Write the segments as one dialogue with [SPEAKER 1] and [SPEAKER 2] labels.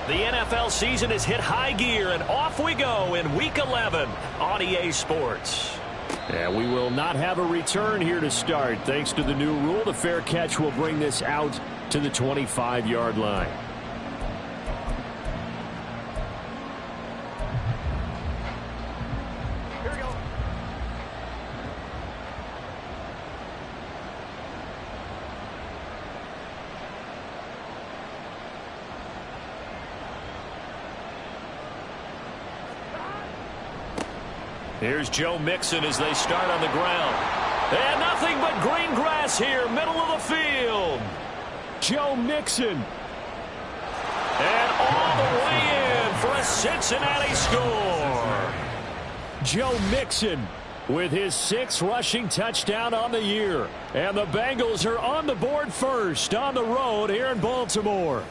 [SPEAKER 1] The NFL season has hit high gear, and off we go in Week 11 on EA Sports.
[SPEAKER 2] And we will not have a return here to start. Thanks to the new rule, the fair catch will bring this out to the 25-yard line.
[SPEAKER 1] Here's Joe Mixon as they start on the ground. And nothing but green grass here, middle of the field.
[SPEAKER 2] Joe Mixon.
[SPEAKER 1] And all the way in for a Cincinnati score.
[SPEAKER 2] Joe Mixon with his 6th rushing touchdown on the year. And the Bengals are on the board first on the road here in Baltimore.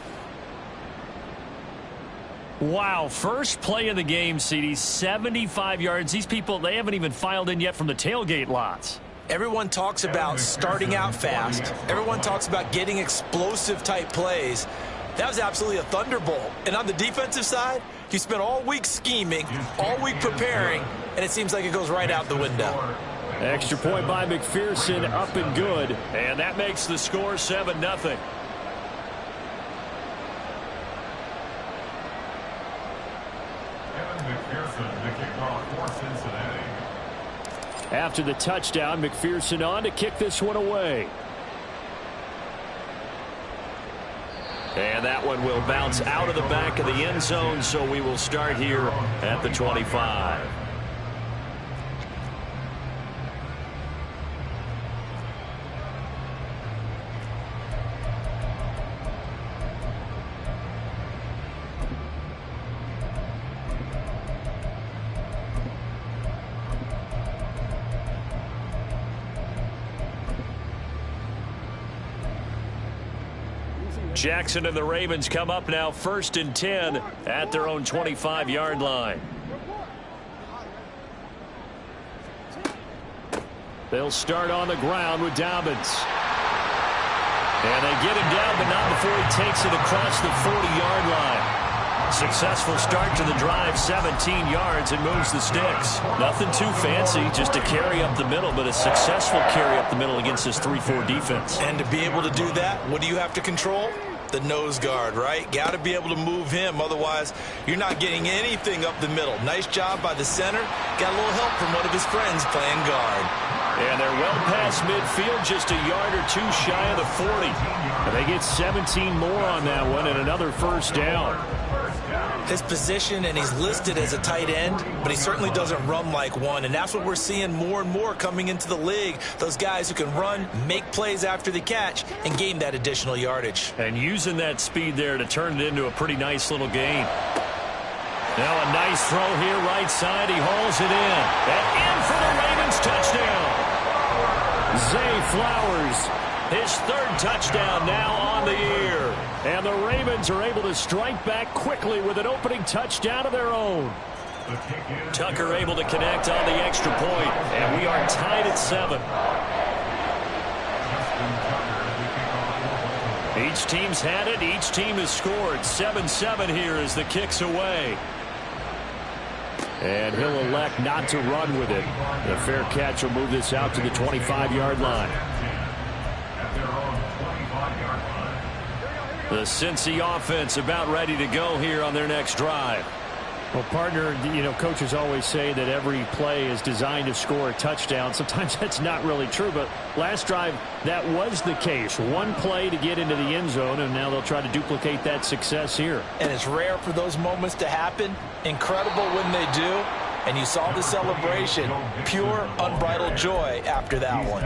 [SPEAKER 1] Wow, first play of the game, CD, 75 yards. These people, they haven't even filed in yet from the tailgate lots.
[SPEAKER 3] Everyone talks about starting out fast. Everyone talks about getting explosive-type plays. That was absolutely a thunderbolt. And on the defensive side, you spent all week scheming, all week preparing, and it seems like it goes right out the window.
[SPEAKER 2] Extra point by McPherson, up and good.
[SPEAKER 1] And that makes the score 7-0.
[SPEAKER 2] After the touchdown, McPherson on to kick this one away.
[SPEAKER 1] And that one will bounce out of the back of the end zone, so we will start here at the 25. Jackson and the Ravens come up now 1st and 10 at their own 25-yard line.
[SPEAKER 2] They'll start on the ground with Dobbins.
[SPEAKER 1] And they get him down, but not before he takes it across the 40-yard line. Successful start to the drive, 17 yards, and moves the sticks. Nothing too fancy, just a carry up the middle, but a successful carry up the middle against this 3-4 defense.
[SPEAKER 3] And to be able to do that, what do you have to control? The nose guard, right? Got to be able to move him, otherwise you're not getting anything up the middle. Nice job by the center. Got a little help from one of his friends playing guard.
[SPEAKER 1] And they're well past midfield, just a yard or two shy of the 40.
[SPEAKER 2] And they get 17 more on that one and another first down.
[SPEAKER 3] His position, and he's listed as a tight end, but he certainly doesn't run like one, and that's what we're seeing more and more coming into the league. Those guys who can run, make plays after the catch, and gain that additional yardage.
[SPEAKER 1] And using that speed there to turn it into a pretty nice little gain. Now a nice throw here, right side. He hauls it in. And in for the Ravens touchdown.
[SPEAKER 2] Zay Flowers.
[SPEAKER 1] His 3rd touchdown now on the year.
[SPEAKER 2] And the Ravens are able to strike back quickly with an opening touchdown of their own.
[SPEAKER 1] Tucker able to connect on the extra point, and we are tied at 7. Each team's had it. Each team has scored. 7-7 here as the kick's away.
[SPEAKER 2] And he'll elect not to run with it. The fair catch will move this out to the 25-yard line.
[SPEAKER 1] The Cincy offense about ready to go here on their next drive.
[SPEAKER 2] Well, partner, you know, coaches always say that every play is designed to score a touchdown. Sometimes that's not really true, but last drive, that was the case. One play to get into the end zone, and now they'll try to duplicate that success here.
[SPEAKER 3] And it's rare for those moments to happen. Incredible when they do. And you saw the celebration. Pure, unbridled joy after that one.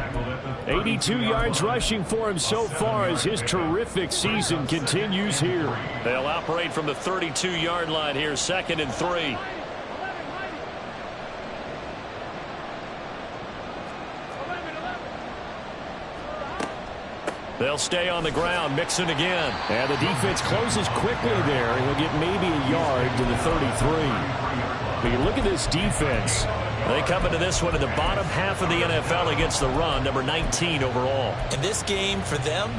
[SPEAKER 2] 82 yards rushing for him so far as his terrific season continues here.
[SPEAKER 1] They'll operate from the 32-yard line here, 2nd and 3. They'll stay on the ground. Mixon again.
[SPEAKER 2] And the defense closes quickly there. He'll get maybe a yard to the 33. But you look at this defense.
[SPEAKER 1] They come into this one in the bottom half of the NFL against the run, number 19 overall.
[SPEAKER 3] In this game, for them,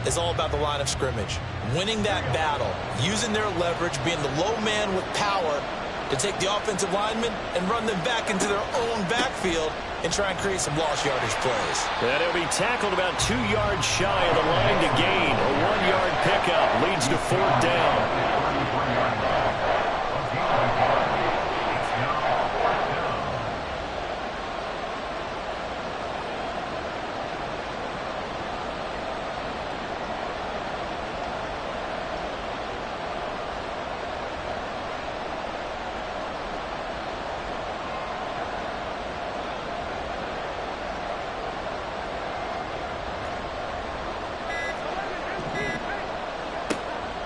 [SPEAKER 3] is all about the line of scrimmage. Winning that battle, using their leverage, being the low man with power to take the offensive linemen and run them back into their own backfield and try and create some lost yardage plays.
[SPEAKER 1] And it'll be tackled about 2 yards shy of the line to gain. A 1-yard pickup leads to 4th down.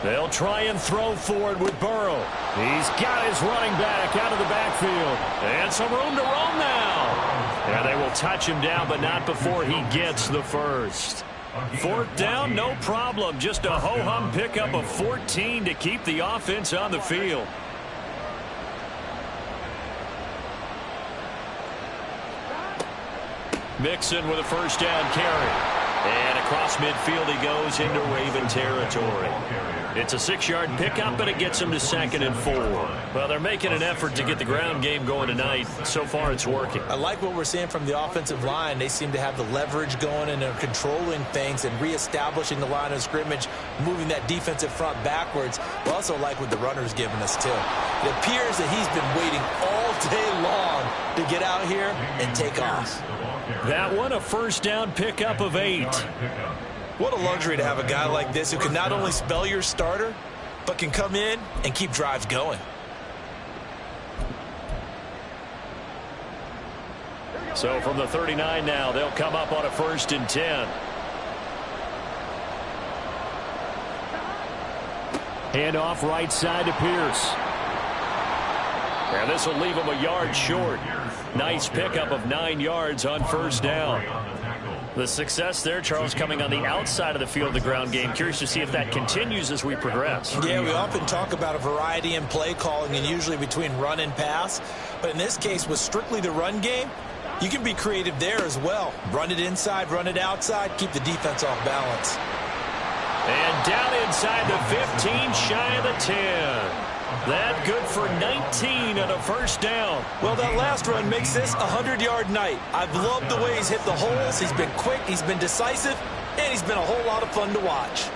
[SPEAKER 1] They'll try and throw forward with Burrow. He's got his running back out of the backfield. And some room to roam now. And they will touch him down, but not before he gets the first. 4th down, no problem. Just a ho-hum pickup of 14 to keep the offense on the field. Mixon with a 1st down carry. And across midfield he goes into Raven territory. It's a 6-yard pickup, but it gets him to 2nd and 4. Well, they're making an effort to get the ground game going tonight. So far, it's working.
[SPEAKER 3] I like what we're seeing from the offensive line. They seem to have the leverage going and they're controlling things and reestablishing the line of scrimmage, moving that defensive front backwards. We also like what the runner's giving us, too. It appears that he's been waiting all day long to get out here and take off.
[SPEAKER 1] That one, a 1st down pickup of 8.
[SPEAKER 3] What a luxury to have a guy like this who can not only spell your starter, but can come in and keep drives going.
[SPEAKER 1] So from the 39 now, they'll come up on a 1st and 10.
[SPEAKER 2] Handoff right side to Pierce.
[SPEAKER 1] And this will leave him a yard short. Nice pickup of 9 yards on 1st down. The success there, Charles, coming on the outside of the field, the ground game. Curious to see if that continues as we progress.
[SPEAKER 3] Yeah, we often talk about a variety in play calling and usually between run and pass. But in this case, with strictly the run game, you can be creative there as well. Run it inside, run it outside, keep the defense off balance.
[SPEAKER 1] And down inside the 15, shy of the 10. That good for 19 and a 1st down.
[SPEAKER 3] Well, that last run makes this a 100-yard night. I've loved the way he's hit the holes. He's been quick, he's been decisive, and he's been a whole lot of fun to watch.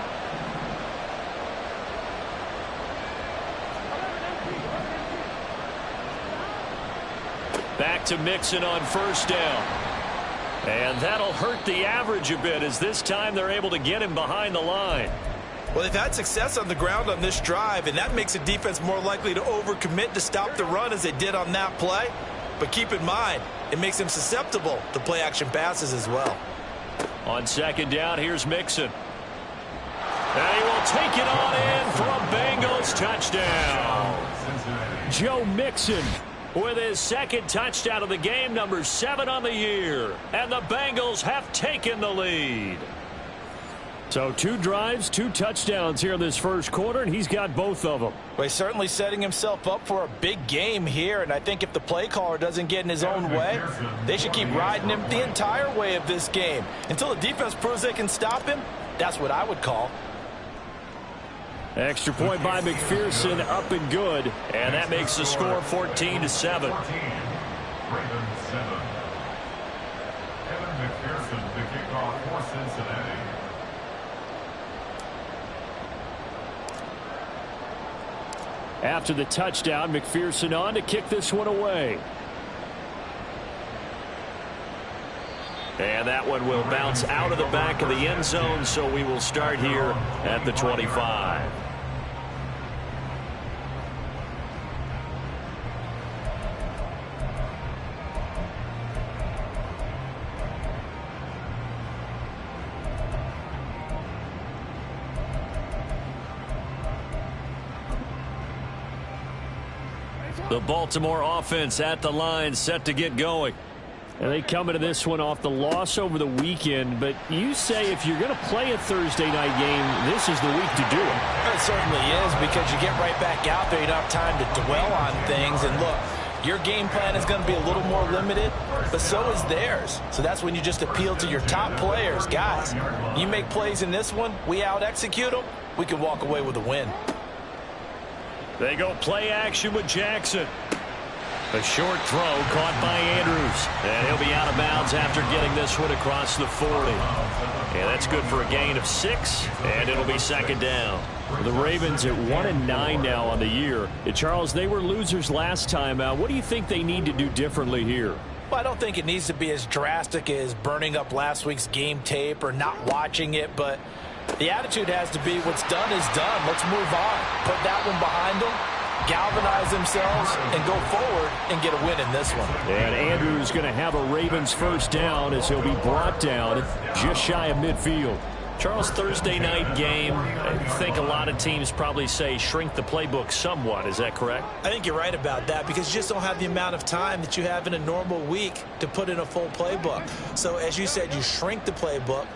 [SPEAKER 1] Back to Mixon on 1st down. And that'll hurt the average a bit as this time they're able to get him behind the line.
[SPEAKER 3] Well, they've had success on the ground on this drive, and that makes a defense more likely to overcommit to stop the run as they did on that play. But keep in mind, it makes them susceptible to play-action passes as well.
[SPEAKER 1] On 2nd down, here's Mixon. And he will take it on in for a Bengals touchdown.
[SPEAKER 2] Joe Mixon
[SPEAKER 1] with his 2nd touchdown of the game, number 7 on the year. And the Bengals have taken the lead.
[SPEAKER 2] So 2 drives, 2 touchdowns here in this 1st quarter, and he's got both of them.
[SPEAKER 3] Well, he's certainly setting himself up for a big game here, and I think if the play caller doesn't get in his own way, they should keep riding him the entire way of this game. Until the defense proves they can stop him, that's what I would call.
[SPEAKER 2] Extra point by McPherson, up and good.
[SPEAKER 1] And that makes the score 14-7.
[SPEAKER 2] After the touchdown, McPherson on to kick this one away.
[SPEAKER 1] And that one will bounce out of the back of the end zone, so we will start here at the 25. The Baltimore offense at the line, set to get going.
[SPEAKER 2] And they come into this one off the loss over the weekend, but you say if you're going to play a Thursday night game, this is the week to do it.
[SPEAKER 3] It certainly is, because you get right back out there. You don't have time to dwell on things. And look, Your game plan is going to be a little more limited, but so is theirs. So that's when you just appeal to your top players. Guys, you make plays in this one, we out-execute them, we can walk away with a win.
[SPEAKER 2] They go play action with Jackson. A short throw caught by Andrews. And he'll be out of bounds after getting this one across the 40. And that's good for a gain of 6, and it'll be second down. The Ravens at 1-9 now on the year. And Charles, they were losers last time out. What do you think they need to do differently here?
[SPEAKER 3] Well, I don't think it needs to be as drastic as burning up last week's game tape or not watching it, but the attitude has to be what's done is done. Let's move on. Put that one behind them, galvanize themselves, and go forward and get a win in this one.
[SPEAKER 2] And Andrews going to have a Ravens first down as he'll be brought down just shy of midfield. Charles, Thursday night game, I think a lot of teams probably say shrink the playbook somewhat. Is that correct?
[SPEAKER 3] I think you're right about that because you just don't have the amount of time that you have in a normal week to put in a full playbook. So as you said, you shrink the playbook,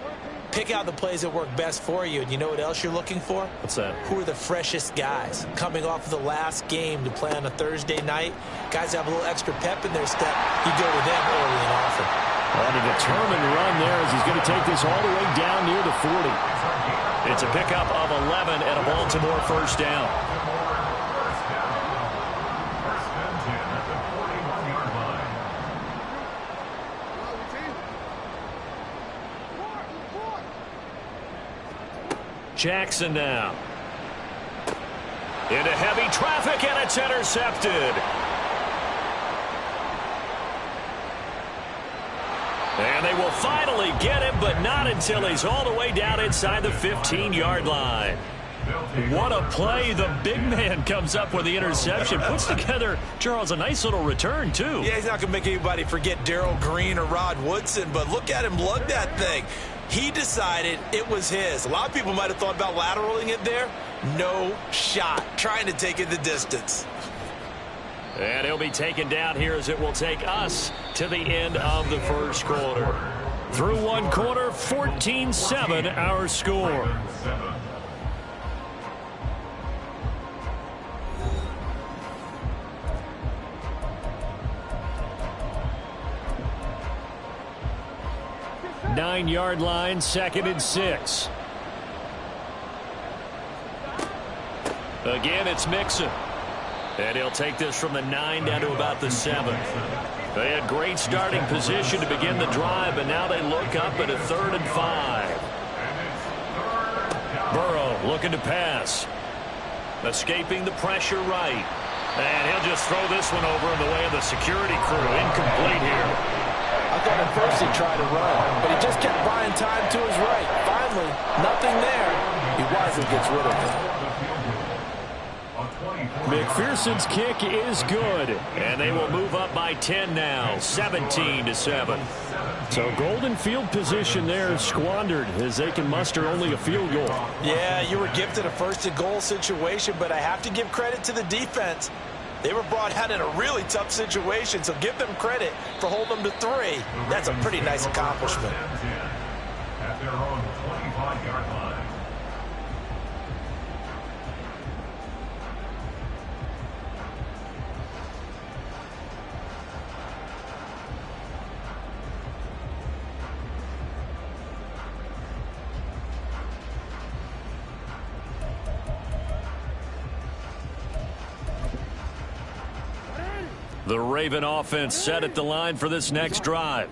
[SPEAKER 3] pick out the plays that work best for you, and you know what else you're looking for?
[SPEAKER 2] What's that?
[SPEAKER 3] Who are the freshest guys coming off of the last game to play on a Thursday night? Guys have a little extra pep in their step. You go to them early and often.
[SPEAKER 2] On a determined run there as he's going to take this all the way down near the 40. It's a pickup of 11 and a Baltimore first down. Jackson now. Into heavy traffic, and it's intercepted. And they will finally get him, but not until he's all the way down inside the 15-yard line. What a play. The big man comes up with the interception. Puts together, Charles, a nice little return, too.
[SPEAKER 3] Yeah, he's not going to make anybody forget Darrell Green or Rod Woodson, but look at him lug that thing. He decided it was his. A lot of people might have thought about lateraling it there. No shot. Trying to take it the distance.
[SPEAKER 2] And he'll be taken down here as it will take us to the end of the first quarter. Through one quarter, 14-7 our score. Nine-yard line, 2nd and 6. Again, it's Mixon. And he'll take this from the 9 down to about the 7. They had great starting position to begin the drive, but now they look up at a 3rd and 5. Burrow looking to pass. Escaping the pressure right. And he'll just throw this one over in the way of the security crew. Incomplete here.
[SPEAKER 3] I thought at first he tried to run, but he just kept buying time to his right. Finally, nothing there. He wisely gets rid of it.
[SPEAKER 2] McPherson's kick is good, and they will move up by 10 now, 17-7. So golden field position there squandered as they can muster only a field goal.
[SPEAKER 3] Yeah, you were gifted a first-and-goal situation, but I have to give credit to the defense. They were brought out in a really tough situation, so give them credit for holding them to 3. That's a pretty nice accomplishment.
[SPEAKER 4] At their own 25-yard line.
[SPEAKER 2] The Raven offense set at the line for this next drive.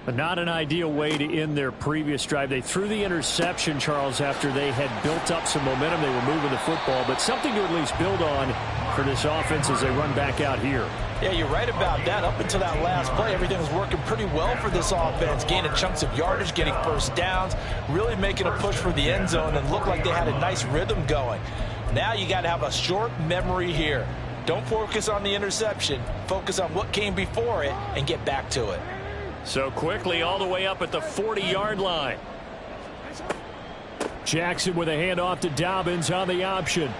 [SPEAKER 2] But not an ideal way to end their previous drive. They threw the interception, Charles, after they had built up some momentum. They were moving the football, but something to at least build on for this offense as they run back out here.
[SPEAKER 3] Yeah, you're right about that. Up until that last play, everything was working pretty well for this offense, gaining chunks of yardage, getting first downs, really making a push for the end zone, and looked like they had a nice rhythm going. Now you got to have a short memory here. Don't focus on the interception. Focus on what came before it and get back to it.
[SPEAKER 2] So quickly all the way up at the 40-yard line. Jackson with a handoff to Dobbins on the option.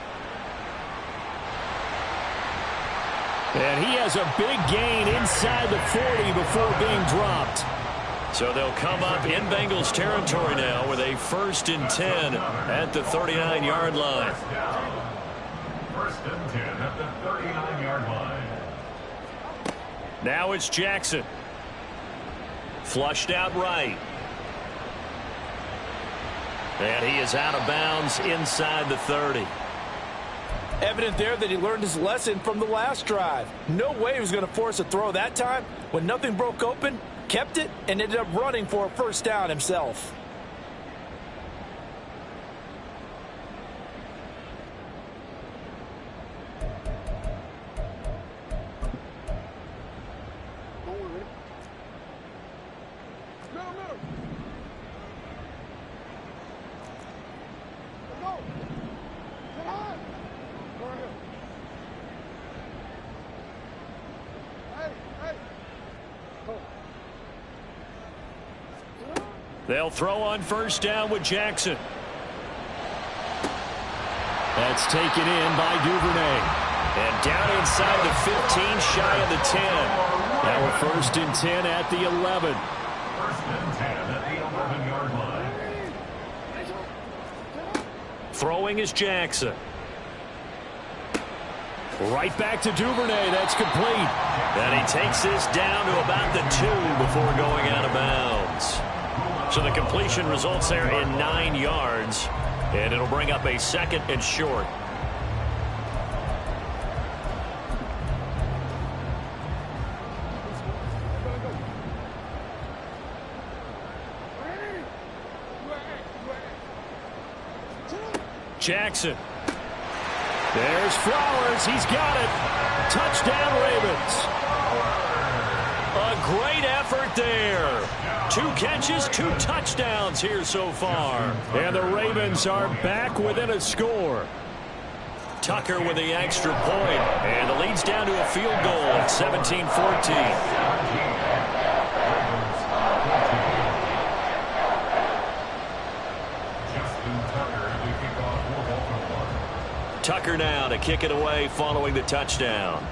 [SPEAKER 2] And he has a big gain inside the 40 before being dropped. So they'll come up in Bengals territory now with a 1st and 10 at the 39-yard line.
[SPEAKER 4] 1st and 10 at the 39-yard line.
[SPEAKER 1] Now it's Jackson. Flushed out right. And he is out of bounds inside the 30.
[SPEAKER 3] Evident there that he learned his lesson from the last drive. No way he was going to force a throw that time. When nothing broke open, kept it, and ended up running for a first down himself.
[SPEAKER 2] They'll throw on first down with Jackson. That's taken in by Duvernay.
[SPEAKER 1] And down inside the 15, shy of the 10.
[SPEAKER 2] Now we're 1st and 10 at the 11.
[SPEAKER 4] 1st and 10 at the 11-yard line.
[SPEAKER 1] Throwing is Jackson.
[SPEAKER 2] Right back to Duvernay. That's complete.
[SPEAKER 1] And he takes this down to about the 2 before going out of bounds. So the completion results there in 9 yards. And it'll bring up a 2nd and short.
[SPEAKER 2] Jackson. There's Flowers. He's got it. Touchdown, Ravens.
[SPEAKER 1] A great effort there. 2 catches, 2 touchdowns here so far.
[SPEAKER 2] And the Ravens are back within a score.
[SPEAKER 1] Tucker with the extra point. And the lead's down to a field goal at 17-14. Tucker now to kick it away following the touchdown.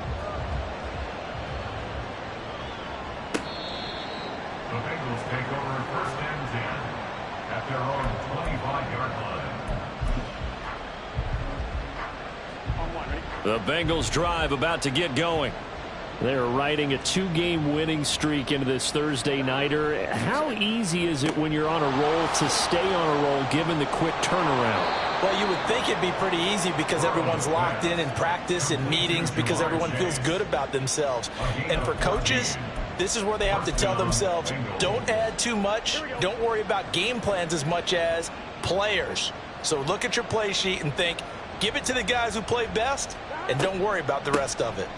[SPEAKER 4] The Bengals take over 1st and 10 at their own 25-yard line.
[SPEAKER 1] The Bengals drive about to get going.
[SPEAKER 2] They're riding a 2-game winning streak into this Thursday nighter. How easy is it when you're on a roll to stay on a roll given the quick turnaround?
[SPEAKER 3] Well, you would think it'd be pretty easy because everyone's locked in practice and meetings because everyone feels good about themselves. And for coaches, this is where they have to tell themselves, don't add too much. Don't worry about game plans as much as players. So look at your play sheet and think, give it to the guys who play best, and don't worry about the rest of it.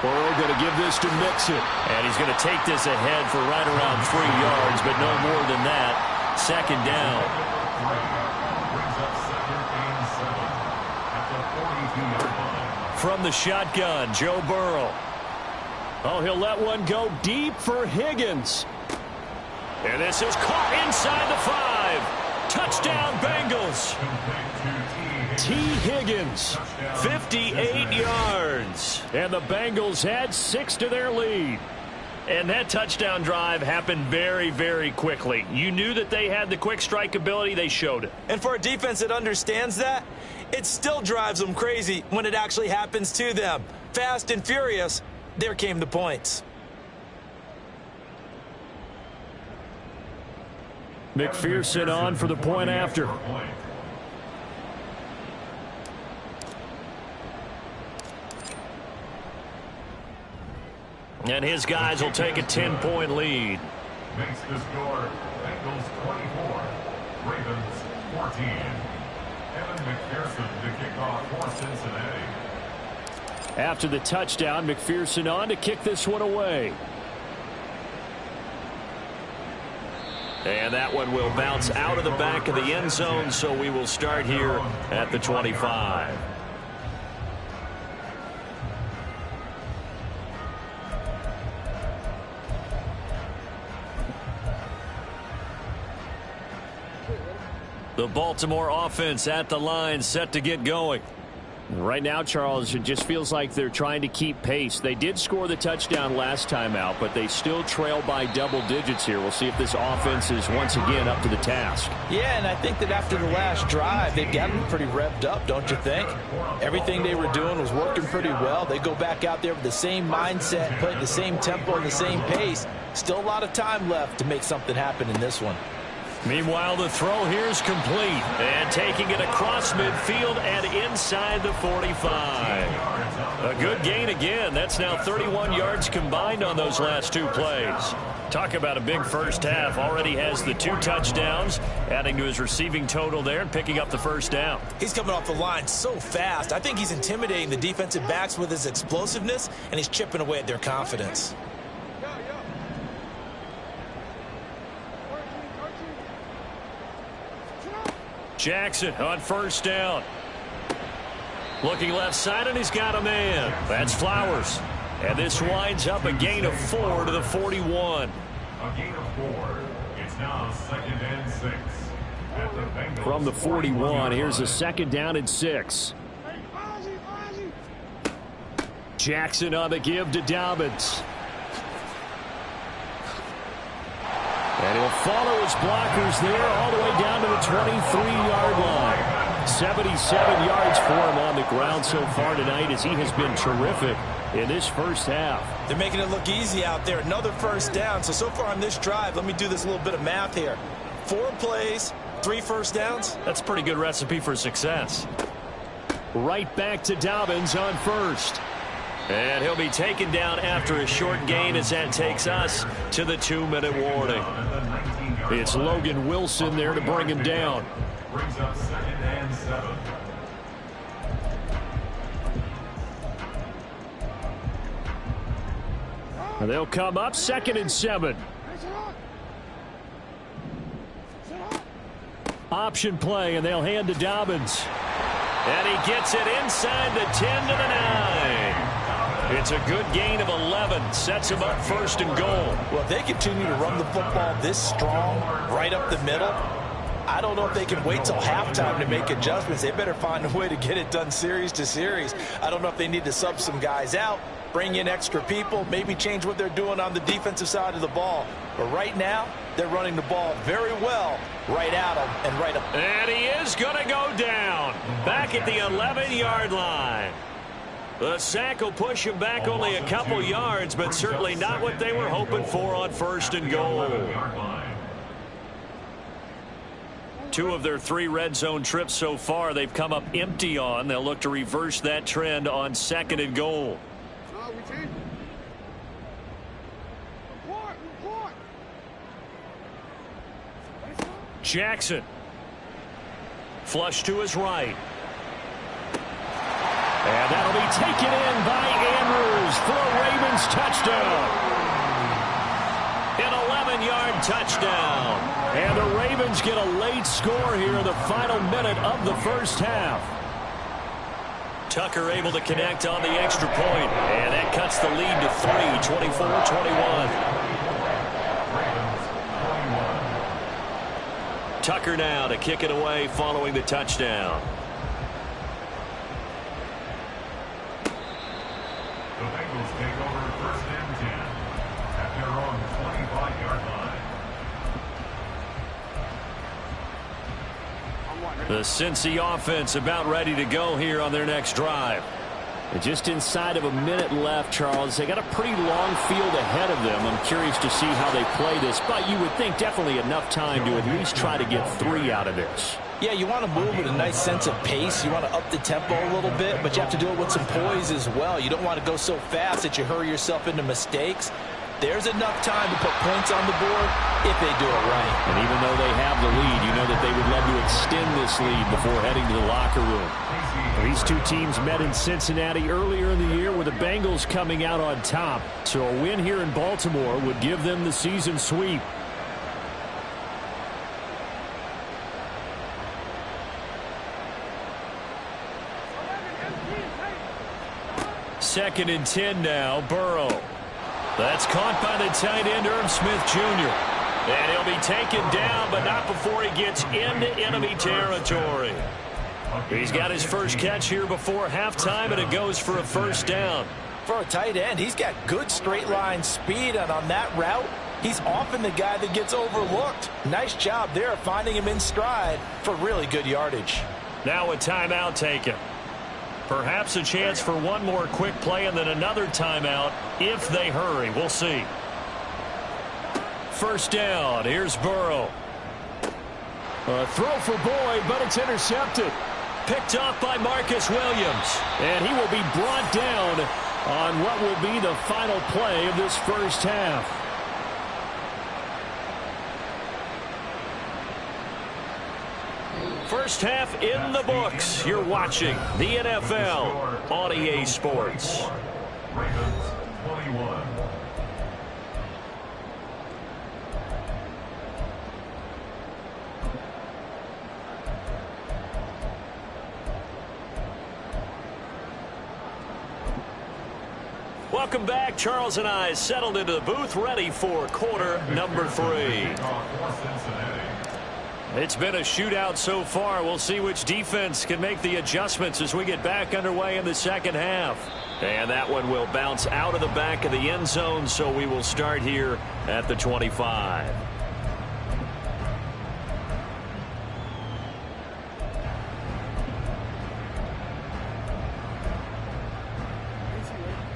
[SPEAKER 2] Burrow going to give this to Mixon.
[SPEAKER 1] And he's going to take this ahead for right around 3 yards, but no more than that. 2nd down. From the shotgun, Joe Burrow.
[SPEAKER 2] Oh, he'll let one go deep for Higgins.
[SPEAKER 1] And this is caught inside the 5. Touchdown, Bengals.
[SPEAKER 2] T. Higgins.
[SPEAKER 1] 58 yards.
[SPEAKER 2] And the Bengals add 6 to their lead.
[SPEAKER 1] And that touchdown drive happened very, very quickly. You knew that they had the quick strike ability. They showed it.
[SPEAKER 3] And for a defense that understands that, it still drives them crazy when it actually happens to them. Fast and furious, there came the points.
[SPEAKER 2] McPherson on for the point after.
[SPEAKER 1] And his guys will take a 10-point lead.
[SPEAKER 4] Makes the score Bengals 24, Ravens 14. Evan McPherson to kick off for Cincinnati.
[SPEAKER 2] After the touchdown, McPherson on to kick this one away.
[SPEAKER 1] And that one will bounce out of the back of the end zone, so we will start here at the 25. The Baltimore offense at the line, set to get going.
[SPEAKER 2] Right now, Charles, it just feels like they're trying to keep pace. They did score the touchdown last time out, but they still trail by double digits here. We'll see if this offense is once again up to the task.
[SPEAKER 3] Yeah, and I think that after the last drive, they've gotten pretty revved up, don't you think? Everything they were doing was working pretty well. They go back out there with the same mindset, playing the same tempo and the same pace. Still a lot of time left to make something happen in this one.
[SPEAKER 1] Meanwhile, the throw here is complete. And taking it across midfield and inside the 45. A good gain again. That's now 31 yards combined on those last two plays. Talk about a big first half. Already has the 2 touchdowns, adding to his receiving total there and picking up the first down.
[SPEAKER 3] He's coming off the line so fast. I think he's intimidating the defensive backs with his explosiveness, and he's chipping away at their confidence.
[SPEAKER 1] Jackson on first down. Looking left side, and he's got a man. That's Flowers. And this winds up a gain of 4 to the 41.
[SPEAKER 4] A gain of 4. It's now 2nd and 6. At the Bengals
[SPEAKER 2] From the 41, here's a 2nd down and 6. Jackson on the give to Dobbins. And he'll follow his blockers there all the way down to the 23-yard line. 77 yards for him on the ground so far tonight as he has been terrific in this first half.
[SPEAKER 3] They're making it look easy out there. Another first down. So far on this drive, let me do this little bit of math here. 4 plays, 3 first downs.
[SPEAKER 1] That's a pretty good recipe for success.
[SPEAKER 2] Right back to Dobbins on first.
[SPEAKER 1] And he'll be taken down after a short gain as that takes us to the 2-minute warning.
[SPEAKER 2] It's Logan Wilson there to bring him down.
[SPEAKER 4] brings up 2nd and 7.
[SPEAKER 2] And they'll come up 2nd and 7. Option play, and they'll hand to Dobbins.
[SPEAKER 1] And he gets it inside the 10 to the 9. It's a good gain of 11. Sets him up 1st and goal.
[SPEAKER 3] Well, if they continue to run the football this strong, right up the middle, I don't know if they can wait till halftime to make adjustments. They better find a way to get it done series to series. I don't know if they need to sub some guys out, bring in extra people, maybe change what they're doing on the defensive side of the ball. But right now, they're running the ball very well right at them and right up.
[SPEAKER 1] And he is going to go down back at the 11-yard line. The sack will push him back only a couple yards, but certainly not what they were hoping for on 1st and goal. 2 of their 3 red zone trips so far they've come up empty on. They'll look to reverse that trend on 2nd and goal. Jackson. Flush to his right.
[SPEAKER 2] And that'll be taken in by Andrews for a Ravens touchdown.
[SPEAKER 1] An 11-yard touchdown.
[SPEAKER 2] And the Ravens get a late score here in the final minute of the first half.
[SPEAKER 1] Tucker able to connect on the extra point. And that cuts the lead to 3, 24-21. Tucker now to kick it away following the touchdown.
[SPEAKER 4] The Bengals take over 1st and 10 at their own 25-yard line.
[SPEAKER 1] The Cincy offense about ready to go here on their next drive.
[SPEAKER 2] And just inside of a minute left, Charles. They got a pretty long field ahead of them. I'm curious to see how they play this, but you would think definitely enough time to at least try to get 3 out of this.
[SPEAKER 3] Yeah, you want to move with a nice sense of pace. You want to up the tempo a little bit, but you have to do it with some poise as well. You don't want to go so fast that you hurry yourself into mistakes. There's enough time to put points on the board if they do it right.
[SPEAKER 2] And even though they have the lead, you know that they would love to extend this lead before heading to the locker room. These 2 teams met in Cincinnati earlier in the year with the Bengals coming out on top. So a win here in Baltimore would give them the season sweep.
[SPEAKER 1] Second and 10 now, Burrow. That's caught by the tight end, Irv Smith Jr. And he'll be taken down, but not before he gets into enemy territory.
[SPEAKER 2] He's got his first catch here before halftime, and it goes for a first down.
[SPEAKER 3] For a tight end, he's got good straight line speed, and on that route, he's often the guy that gets overlooked. Nice job there finding him in stride for really good yardage.
[SPEAKER 2] Now a timeout taken. Perhaps a chance for one more quick play and then another timeout if they hurry. We'll see. First down. Here's Burrow. A throw for Boyd, but it's intercepted. Picked off by Marcus Williams. And he will be brought down on what will be the final play of this first half. First half in the books. You're watching the NFL on EA Sports.
[SPEAKER 4] Ravens 21.
[SPEAKER 2] Welcome back. Charles and I settled into the booth, ready for quarter number 3. It's been a shootout so far. We'll see which defense can make the adjustments as we get back underway in the second half. And that one will bounce out of the back of the end zone, so we will start here at the 25.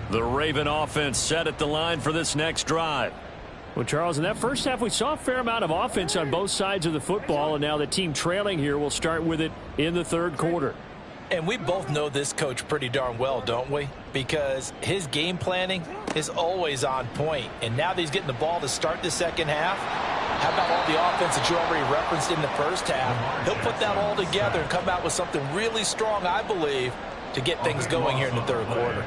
[SPEAKER 2] The Raven offense set at the line for this next drive. Well, Charles, in that first half, we saw a fair amount of offense on both sides of the football, and now the team trailing here will start with it in the third quarter.
[SPEAKER 3] And we both know this coach pretty darn well, don't we? Because his game planning is always on point. And now that he's getting the ball to start the second half, how about all the offense that you already referenced in the first half? He'll put that all together and come out with something really strong, I believe, to get things going here in the third quarter.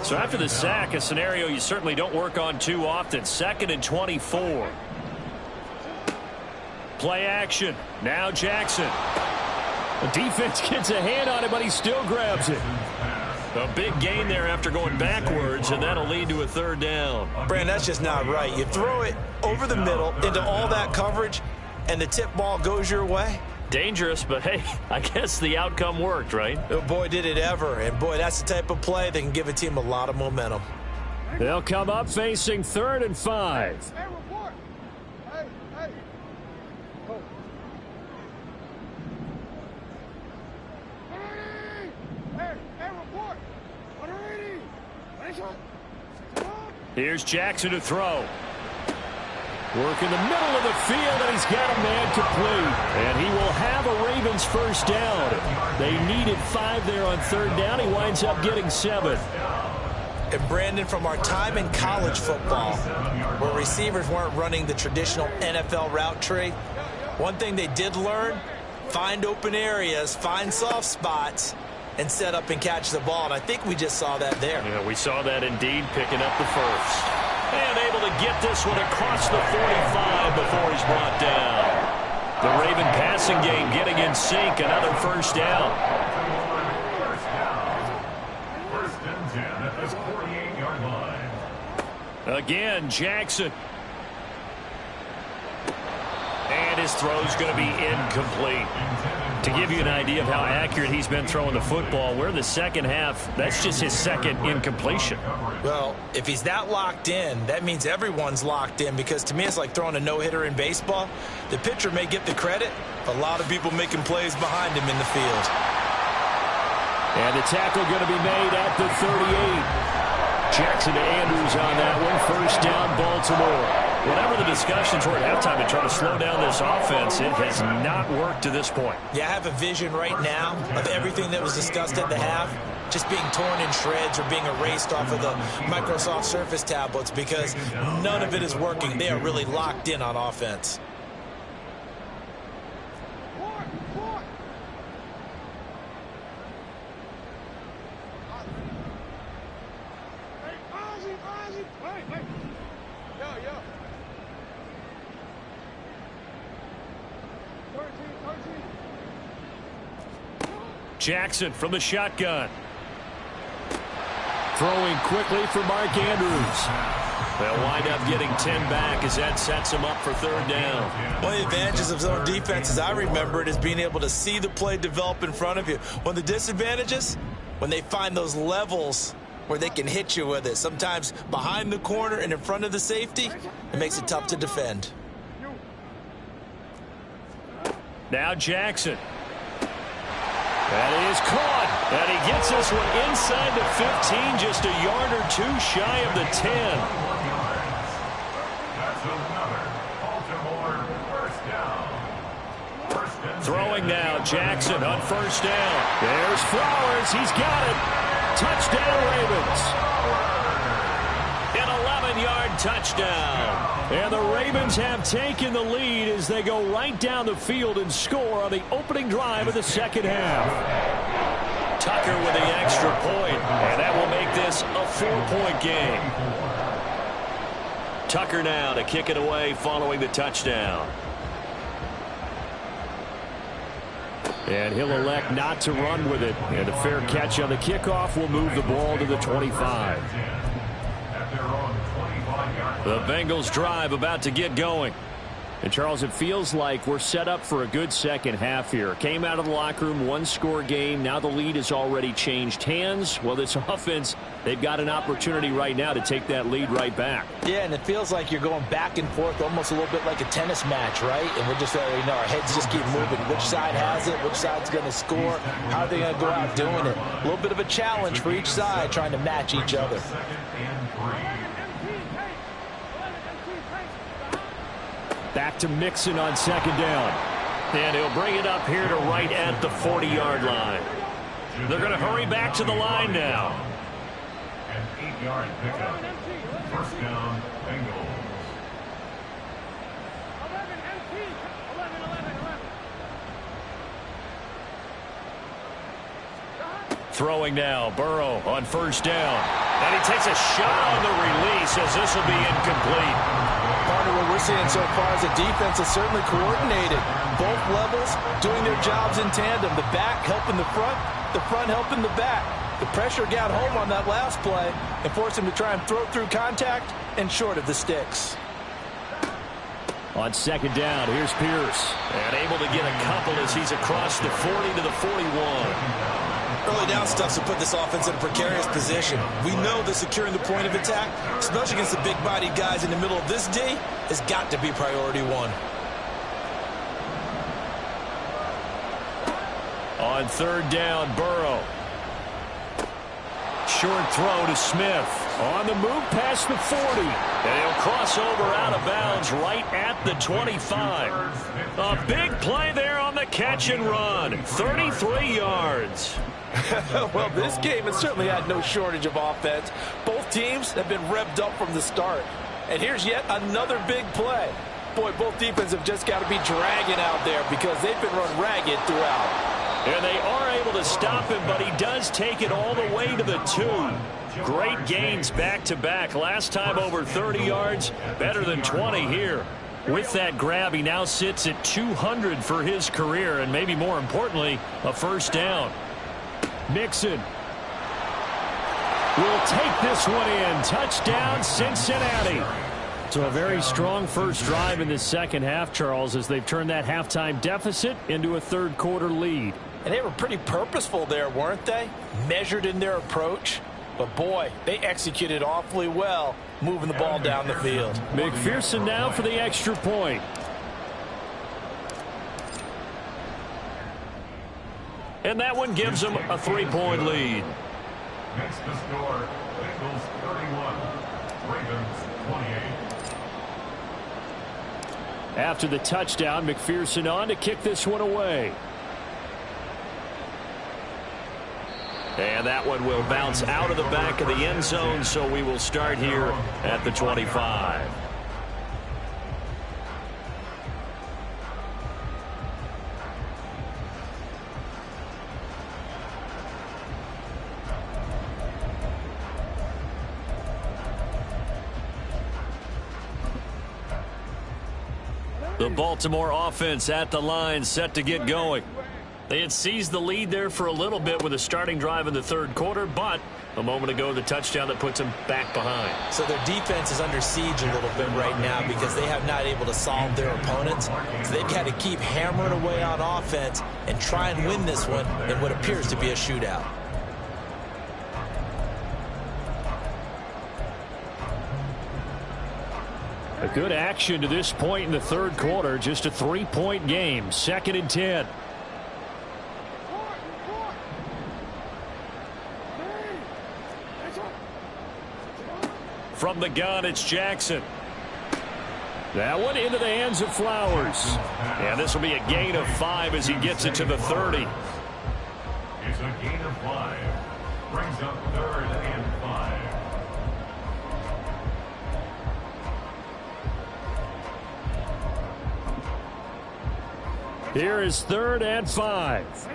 [SPEAKER 2] So after the sack, a scenario you certainly don't work on too often. 2nd and 24. Play action. Now Jackson. The defense gets a hand on it, but he still grabs it. A big gain there after going backwards, and that'll lead to a third down.
[SPEAKER 3] Brand, that's just not right. You throw it over the middle into all that coverage, and the tip ball goes your way.
[SPEAKER 2] Dangerous, but hey, I guess the outcome worked, right?
[SPEAKER 3] Oh, boy, did it ever. And, boy, that's the type of play that can give a team a lot of momentum.
[SPEAKER 2] They'll come up facing 3rd and 5.
[SPEAKER 5] Hey, report. Hey. Oh. Hey, report.
[SPEAKER 2] Here's Jackson to throw. Work in the middle of the field, and he's got a man complete. And he will have a Ravens first down. They needed 5 there on 3rd down. He winds up getting 7.
[SPEAKER 3] And, Brandon, from our time in college football, where receivers weren't running the traditional NFL route tree, one thing they did learn, find open areas, find soft spots, and set up and catch the ball. And I think we just saw that there.
[SPEAKER 2] Yeah, we saw that indeed, picking up the first. And able to get this one across the 45 before he's brought down. The Raven passing game getting in sync. Another first down.
[SPEAKER 4] First and 10 at the 48-yard line.
[SPEAKER 2] Again, Jackson. And his throw's going to be incomplete. To give you an idea of how accurate he's been throwing the football, we're in the second half. That's just his second incompletion.
[SPEAKER 3] Well, if he's that locked in, that means everyone's locked in, because to me it's like throwing a no-hitter in baseball. The pitcher may get the credit, a lot of people making plays behind him in the field.
[SPEAKER 2] And the tackle going to be made at the 38. Jackson to Andrews on that one. First down, Baltimore. Whatever the discussions were at halftime to try to slow down this offense, it has not worked to this point.
[SPEAKER 3] Yeah, I have a vision right now of everything that was discussed at the half just being torn in shreds or being erased off of the Microsoft Surface tablets, because none of it is working. They are really locked in on offense.
[SPEAKER 2] Jackson from the shotgun. Throwing quickly for Mark Andrews.
[SPEAKER 1] They'll wind up getting 10 back as that sets them up for third down.
[SPEAKER 3] One of the advantages of zone defense, as I remember it, is being able to see the play develop in front of you. One of the disadvantages, when they find those levels where they can hit you with it, sometimes behind the corner and in front of the safety, it makes it tough to defend.
[SPEAKER 2] Now Jackson. That is caught. And he gets this one inside the 15, just a yard or two shy of the 10.
[SPEAKER 4] That's another Baltimore first down.
[SPEAKER 1] Throwing now, Jackson on first down.
[SPEAKER 2] There's Flowers. He's got it. Touchdown, Ravens.
[SPEAKER 1] An 11-yard touchdown.
[SPEAKER 2] And the Ravens have taken the lead as they go right down the field and score on the opening drive of the second half.
[SPEAKER 1] Tucker with the extra point, and that will make this a 4-point game. Tucker now to kick it away following the touchdown.
[SPEAKER 2] And he'll elect not to run with it. And a fair catch on the kickoff will move the ball to the 25.
[SPEAKER 1] The Bengals drive about to get going.
[SPEAKER 2] And, Charles, it feels like we're set up for a good second half here. Came out of the locker room, one-score game. Now the lead has already changed hands. Well, this offense, they've got an opportunity right now to take that lead right back.
[SPEAKER 3] Yeah, and it feels like you're going back and forth almost a little bit like a tennis match, right? And we're just, our heads just keep moving. Which side has it? Which side's going to score? How are they going to go out doing it? A little bit of a challenge for each side trying to match each other.
[SPEAKER 2] Back to Mixon on second down.
[SPEAKER 1] And he'll bring it up here to right at the 40-yard line. They're going to hurry back to the line now.
[SPEAKER 4] An 8-yard pickup. First down, Bengals.
[SPEAKER 5] 11.
[SPEAKER 1] Throwing now, Burrow on first down. And he takes a shot on the release as this will be incomplete.
[SPEAKER 3] Partner, what we're seeing so far is the defense is certainly coordinated. Both levels doing their jobs in tandem. The back helping the front helping the back. The pressure got home on that last play and forced him to try and throw through contact and short of the sticks.
[SPEAKER 2] On second down, here's Pierce.
[SPEAKER 1] And able to get a couple as he's across the 40 to the 41.
[SPEAKER 3] Early down stuffs will put this offense in a precarious position. We know that securing the point of attack, especially against the big-bodied guys in the middle of this D, has got to be priority one.
[SPEAKER 1] On third down, Burrow. Short throw to Smith.
[SPEAKER 2] On the move past the 40.
[SPEAKER 1] And he'll cross over out of bounds right at the 25. A big play there on the catch and run. 33 yards.
[SPEAKER 3] Well, this game has certainly had no shortage of offense. Both teams have been revved up from the start. And here's yet another big play. Boy, both defenses have just got to be dragging out there because they've been run ragged throughout.
[SPEAKER 1] And they are able to stop him, but he does take it all the way to the 2. Great gains back-to-back. Last time over 30 yards, better than 20 here. With that grab, he now sits at 200 for his career, and maybe more importantly, a first down.
[SPEAKER 2] Mixon will take this one in. Touchdown, Cincinnati. So a very strong first drive in the second half, Charles, as they've turned that halftime deficit into a third-quarter lead.
[SPEAKER 3] And they were pretty purposeful there, weren't they? Measured in their approach. But, boy, they executed awfully well moving the ball down the field.
[SPEAKER 2] McPherson now for the extra point.
[SPEAKER 1] And that one gives them a 3-point lead.
[SPEAKER 4] Next to score, Bengals 31, Ravens 28.
[SPEAKER 2] After the touchdown, McPherson on to kick this one away.
[SPEAKER 1] And that one will bounce out of the back of the end zone, so we will start here at the 25. The Baltimore offense at the line, set to get going.
[SPEAKER 2] They had seized the lead there for a little bit with a starting drive in the third quarter, but a moment ago, the touchdown that puts them back behind.
[SPEAKER 3] So their defense is under siege a little bit right now because they have not able to solve their opponents. So they've got to keep hammering away on offense and try and win this one in what appears to be a shootout.
[SPEAKER 2] A good action to this point in the third quarter. Just a 3-point game. 2nd and 10. From the gun, it's Jackson. That one into the hands of Flowers. And this will be a gain of 5 as he gets it to the 30.
[SPEAKER 4] It's a gain of 5. Brings up 3rd and 5.
[SPEAKER 2] Here is 3rd and 5.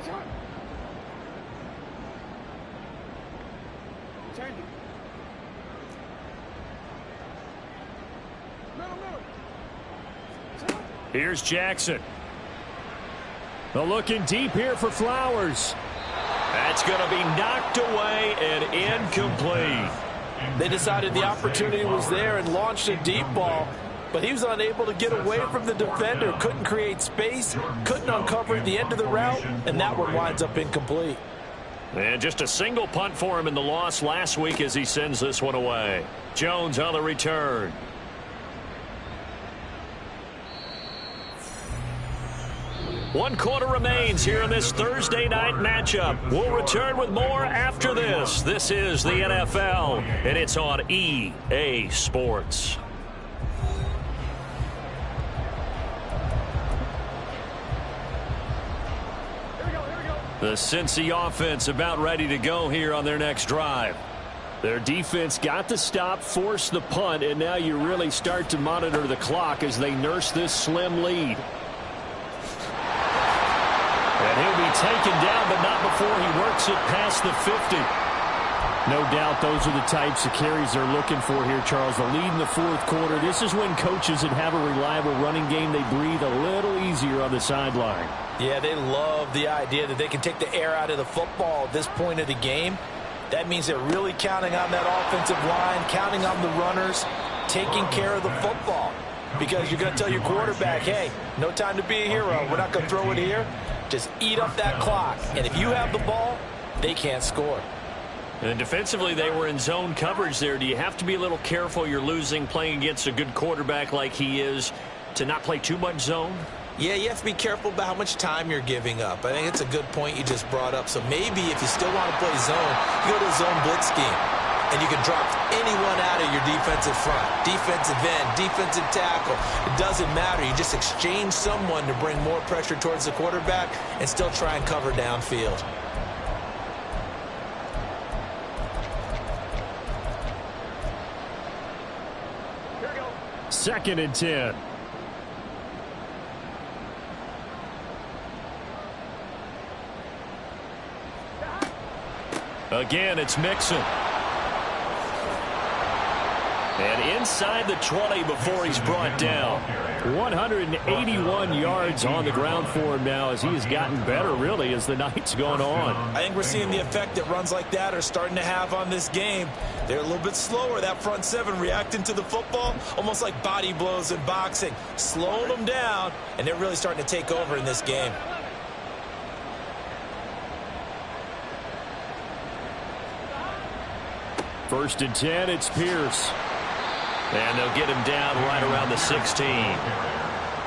[SPEAKER 2] Here's Jackson. They're looking deep here for Flowers. That's going to be knocked away and incomplete.
[SPEAKER 3] They decided the opportunity was there and launched a deep ball, but he was unable to get away from the defender, couldn't create space, couldn't uncover at the end of the route, and that one winds up incomplete.
[SPEAKER 2] And just a single punt for him in the loss last week as he sends this one away. Jones on the return. One quarter remains here in this Thursday night matchup. We'll return with more after this. This is the NFL, and it's on EA Sports. The Cincy offense about ready to go here on their next drive. Their defense got the stop, forced the punt, and now you really start to monitor the clock as they nurse this slim lead. And he'll be taken down, but not before he works it past the 50. No doubt those are the types of carries they're looking for here, Charles. The lead in the fourth quarter. This is when coaches that have a reliable running game, they breathe a little easier on the sideline.
[SPEAKER 3] Yeah, they love the idea that they can take the air out of the football at this point of the game. That means they're really counting on that offensive line, counting on the runners, taking care of the football. Because you're going to tell your quarterback, hey, no time to be a hero. We're not going to throw it here. Just eat up that clock. And if you have the ball, they can't score.
[SPEAKER 2] And defensively, they were in zone coverage there. Do you have to be a little careful? You're losing playing against a good quarterback like he is to not play too much zone?
[SPEAKER 3] Yeah, you have to be careful about how much time you're giving up. I think it's a good point you just brought up. So maybe if you still want to play zone, you go to a zone blitz scheme. And you can drop anyone out of your defensive front. Defensive end, defensive tackle. It doesn't matter. You just exchange someone to bring more pressure towards the quarterback and still try and cover downfield.
[SPEAKER 2] Second and 10. Again, it's Mixon. And inside the 20 before he's brought down. 181 yards on the ground for him now as he has gotten better, really, as the night's gone on.
[SPEAKER 3] I think we're seeing the effect that runs like that are starting to have on this game. They're a little bit slower, that front seven, reacting to the football, almost like body blows in boxing, slowing them down, and they're really starting to take over in this game.
[SPEAKER 2] First and 10, it's Pierce. And they'll get him down right around the 16.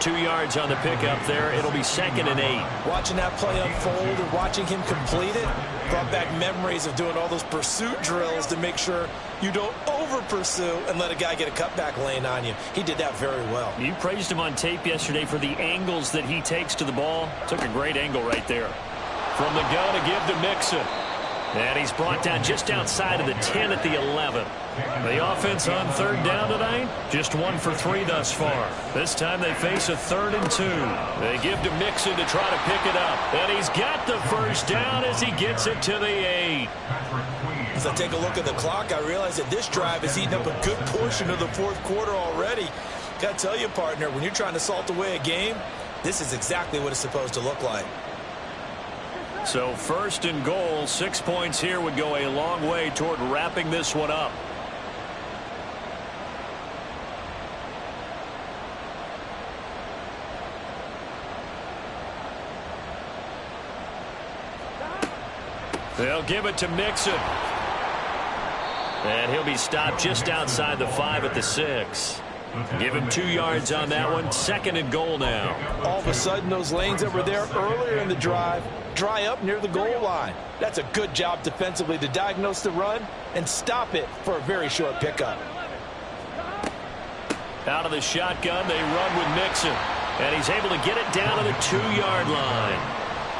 [SPEAKER 2] 2 yards on the pickup there. It'll be 2nd and 8.
[SPEAKER 3] Watching that play unfold and watching him complete it brought back memories of doing all those pursuit drills to make sure you don't over-pursue and let a guy get a cutback lane on you. He did that very well.
[SPEAKER 2] You praised him on tape yesterday for the angles that he takes to the ball. Took a great angle right there. From the gun to give to Mixon. And he's brought down just outside of the 10 at the 11. The offense on third down tonight, just 1 for 3 thus far. This time they face a 3rd and 2. They give to Mixon to try to pick it up. And he's got the first down as he gets it to the 8.
[SPEAKER 3] As I take a look at the clock, I realize that this drive has eaten up a good portion of the fourth quarter already. Got to tell you, partner, when you're trying to salt away a game, this is exactly what it's supposed to look like.
[SPEAKER 1] So first and goal, 6 points here would go a long way toward wrapping this one up. They'll give it to Mixon. And he'll be stopped just outside the 5 at the 6. Give him 2 yards on that one. Second and goal now.
[SPEAKER 3] All of a sudden, those lanes that were there earlier in the drive dry up near the goal line. That's a good job defensively to diagnose the run and stop it for a very short pickup.
[SPEAKER 1] Out of the shotgun, they run with Mixon. And he's able to get it down to the 2-yard line.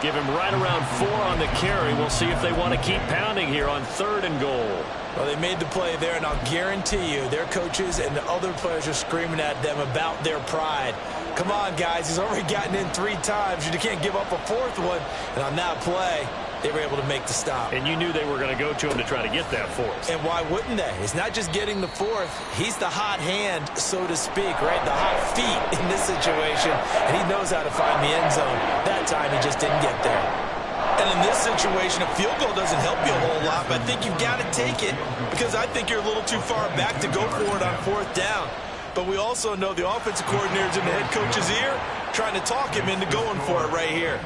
[SPEAKER 1] Give him right around 4 on the carry. We'll see if they want to keep pounding here on 3rd and goal.
[SPEAKER 3] Well, they made the play there, and I'll guarantee you their coaches and the other players are screaming at them about their pride. Come on, guys. He's already gotten in 3 times. You can't give up a 4th one. And on that play, they were able to make the stop.
[SPEAKER 2] And you knew they were going to go to him to try to get that 4th.
[SPEAKER 3] And why wouldn't they? It's not just getting the 4th. He's the hot hand, so to speak, right? The hot feet in this situation. And he knows how to find the end zone. That time, he just didn't get there. And in this situation, a field goal doesn't help you a whole lot, but I think you've got to take it because I think you're a little too far back to go for it on 4th down. But we also know the offensive coordinator's in the head coach's ear trying to talk him into going for it right here.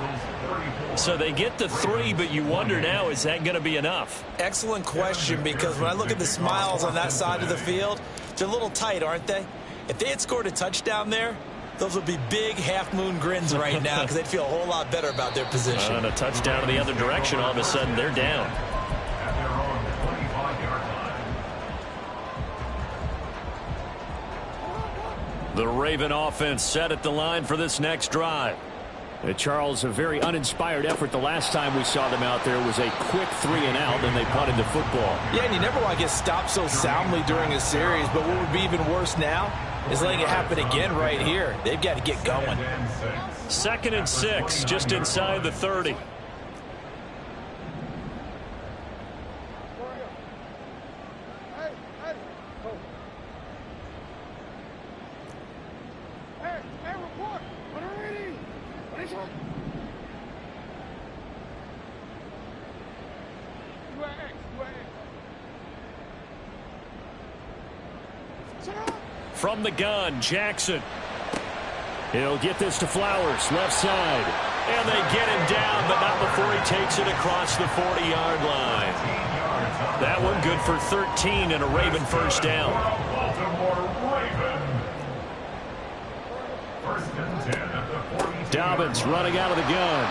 [SPEAKER 1] So they get the 3, but you wonder now, is that going to be enough?
[SPEAKER 3] Excellent question, because when I look at the smiles on that side of the field, they're a little tight, aren't they? If they had scored a touchdown there, those would be big half-moon grins right now because they'd feel a whole lot better about their position.
[SPEAKER 1] And a touchdown in the other direction, all of a sudden they're down.
[SPEAKER 4] At their own 25-yard line.
[SPEAKER 1] The Raven offense set at the line for this next drive.
[SPEAKER 2] Charles, a very uninspired effort. The last time we saw them out there was a quick 3-and-out, then they punted the football.
[SPEAKER 3] Yeah, and you never want to get stopped so soundly during a series, but what would be even worse now is letting it happen again right here. They've got to get going.
[SPEAKER 1] 2nd and 6, just inside the 30.
[SPEAKER 5] Hey, report. What are we reading? What is it?
[SPEAKER 1] From the gun, Jackson.
[SPEAKER 2] He'll get this to Flowers, left side.
[SPEAKER 1] And they get him down, but not before he takes it across the 40-yard line. That one good for 13 and a Raven first down.
[SPEAKER 2] Dobbins running out of the gun.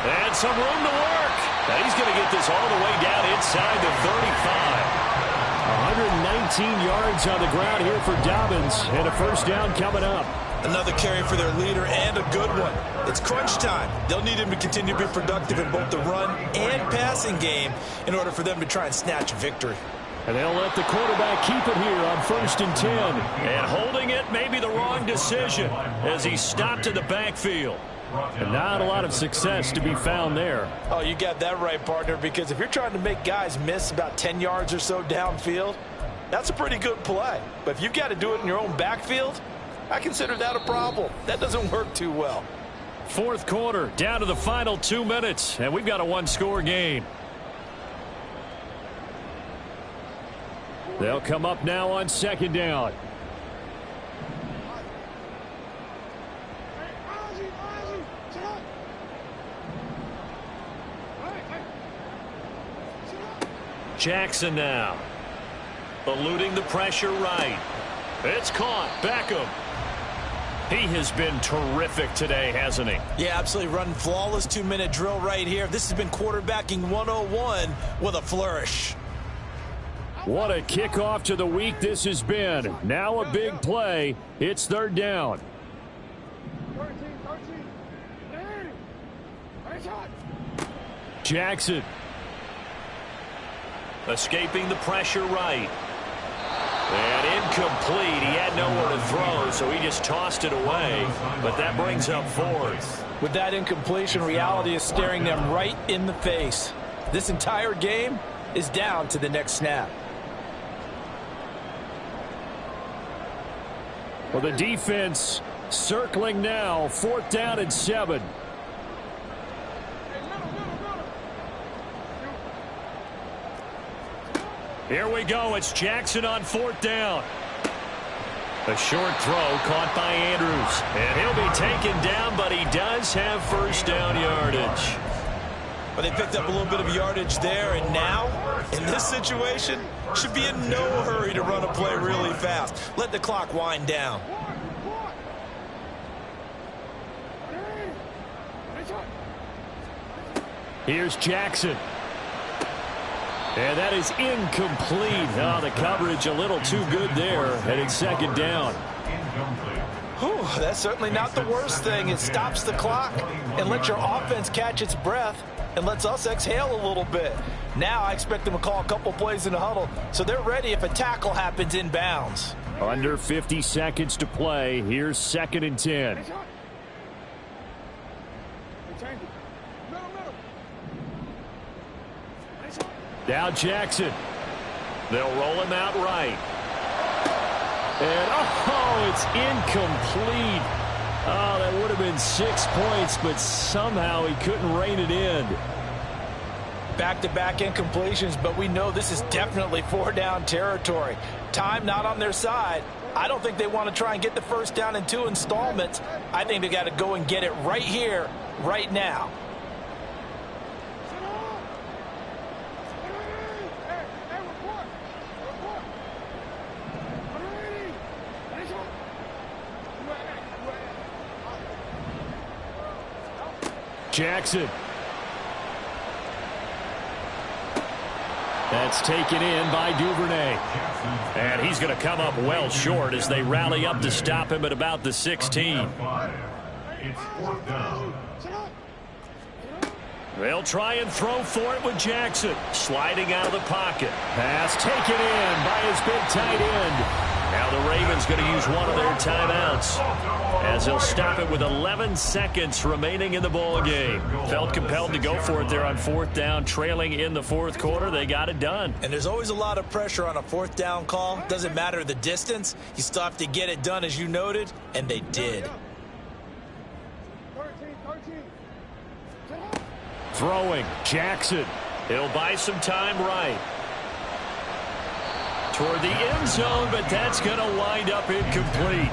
[SPEAKER 1] And some room to work. And he's going to get this all the way down inside the 35.
[SPEAKER 2] 119 yards on the ground here for Dobbins, and a first down coming up.
[SPEAKER 3] Another carry for their leader, and a good one. It's crunch time. They'll need him to continue to be productive in both the run and passing game in order for them to try and snatch a victory.
[SPEAKER 2] And they'll let the quarterback keep it here on 1st and 10.
[SPEAKER 1] And holding it may be the wrong decision as he stopped in the backfield.
[SPEAKER 2] And not a lot of success to be found there.
[SPEAKER 3] Oh, you got that right, partner, because if you're trying to make guys miss about 10 yards or so downfield, that's a pretty good play. But if you've got to do it in your own backfield, I consider that a problem. That doesn't work too well.
[SPEAKER 2] 4th quarter, down to the final 2 minutes, and we've got a 1-score game. They'll come up now on 2nd down.
[SPEAKER 1] Jackson now. Eluding the pressure right. It's caught. Beckham. He has been terrific today, hasn't he?
[SPEAKER 3] Yeah, absolutely. Running flawless 2-minute drill right here. This has been quarterbacking 101 with a flourish.
[SPEAKER 2] What a kickoff to the week this has been. Now a big play. It's 3rd down.
[SPEAKER 5] 13.
[SPEAKER 2] Jackson.
[SPEAKER 1] Escaping the pressure right. And incomplete. He had nowhere to throw, so he just tossed it away. But that brings up 4th.
[SPEAKER 3] With that incompletion, reality is staring them right in the face. This entire game is down to the next snap.
[SPEAKER 2] Well, the defense circling now. 4th down and 7. Here we go. It's Jackson on 4th down. A short throw caught by Andrews. And he'll be taken down, but he does have first down yardage.
[SPEAKER 3] But they picked up a little bit of yardage there, and now, in this situation, should be in no hurry to run a play really fast. Let the clock wind down.
[SPEAKER 2] Here's Jackson. And that is incomplete. Oh, the coverage a little too good there, and it's 2nd down.
[SPEAKER 3] Whew, that's certainly not the worst thing. It stops the clock and lets your offense catch its breath and lets us exhale a little bit. Now I expect them to call a couple plays in the huddle so they're ready if a tackle happens inbounds.
[SPEAKER 2] Under 50 seconds to play. Here's 2nd and 10. Now Jackson. They'll roll him out right. And, oh, it's incomplete. Oh, that would have been 6 points, but somehow he couldn't rein it in.
[SPEAKER 3] Back-to-back incompletions, but we know this is definitely 4-down territory. Time not on their side. I don't think they want to try and get the first down in 2 installments. I think they got to go and get it right here, right now.
[SPEAKER 2] Jackson. That's taken in by Duvernay. And he's going to come up well short as they rally up to stop him at about the 16.
[SPEAKER 4] It's 4th down.
[SPEAKER 2] They'll try and throw for it with Jackson. Sliding out of the pocket. Pass taken in by his big tight end. Now the Ravens going to use one of their timeouts as they'll stop it with 11 seconds remaining in the ball game. Felt compelled to go for it there on 4th down, trailing in the 4th quarter. They got it done.
[SPEAKER 3] And there's always a lot of pressure on a 4th down call. Doesn't matter the distance. You still have to get it done, as you noted, and they did.
[SPEAKER 2] Throwing, Jackson. He'll buy some time right. Toward the end zone, but that's going to wind up incomplete.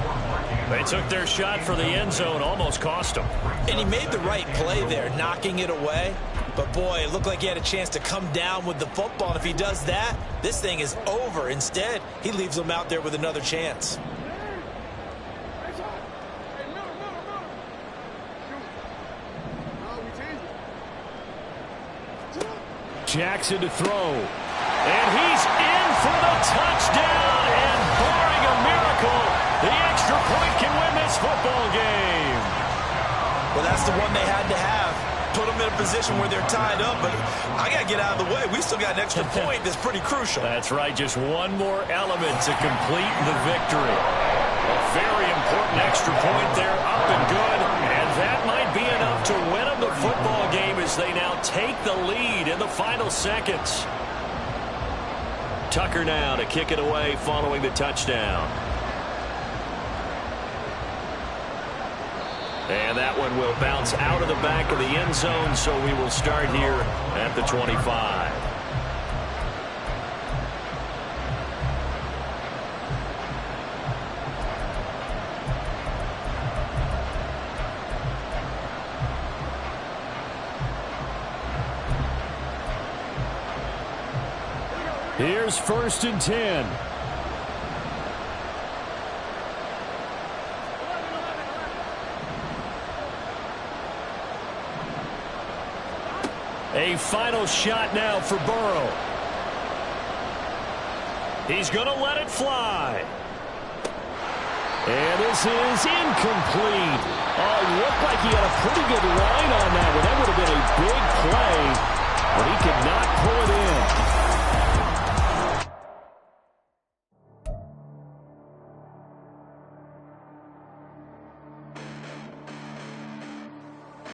[SPEAKER 2] They took their shot for the end zone, almost cost them.
[SPEAKER 3] And he made the right play there, knocking it away. But, boy, it looked like he had a chance to come down with the football. And if he does that, this thing is over. Instead, he leaves them out there with another chance.
[SPEAKER 2] Jackson to throw. And he's in for the touchdown. And barring a miracle, the extra point can win this football game.
[SPEAKER 3] Well, that's the one they had to have. Put them in a position where they're tied up. But I got to get out of the way. We still got an extra point that's pretty crucial.
[SPEAKER 2] That's right. Just one more element to complete the victory. A very important extra point there, up and good. And that might be enough to win them the football game as they now take the lead in the final seconds. Tucker now to kick it away following the touchdown. And that one will bounce out of the back of the end zone, so we will start here at the 25. Here's 1st and 10. A final shot now for Burrow. He's going to let it fly. And this is incomplete. Oh, it looked like he had a pretty good line on that one. That would have been a big play, but he could not pull it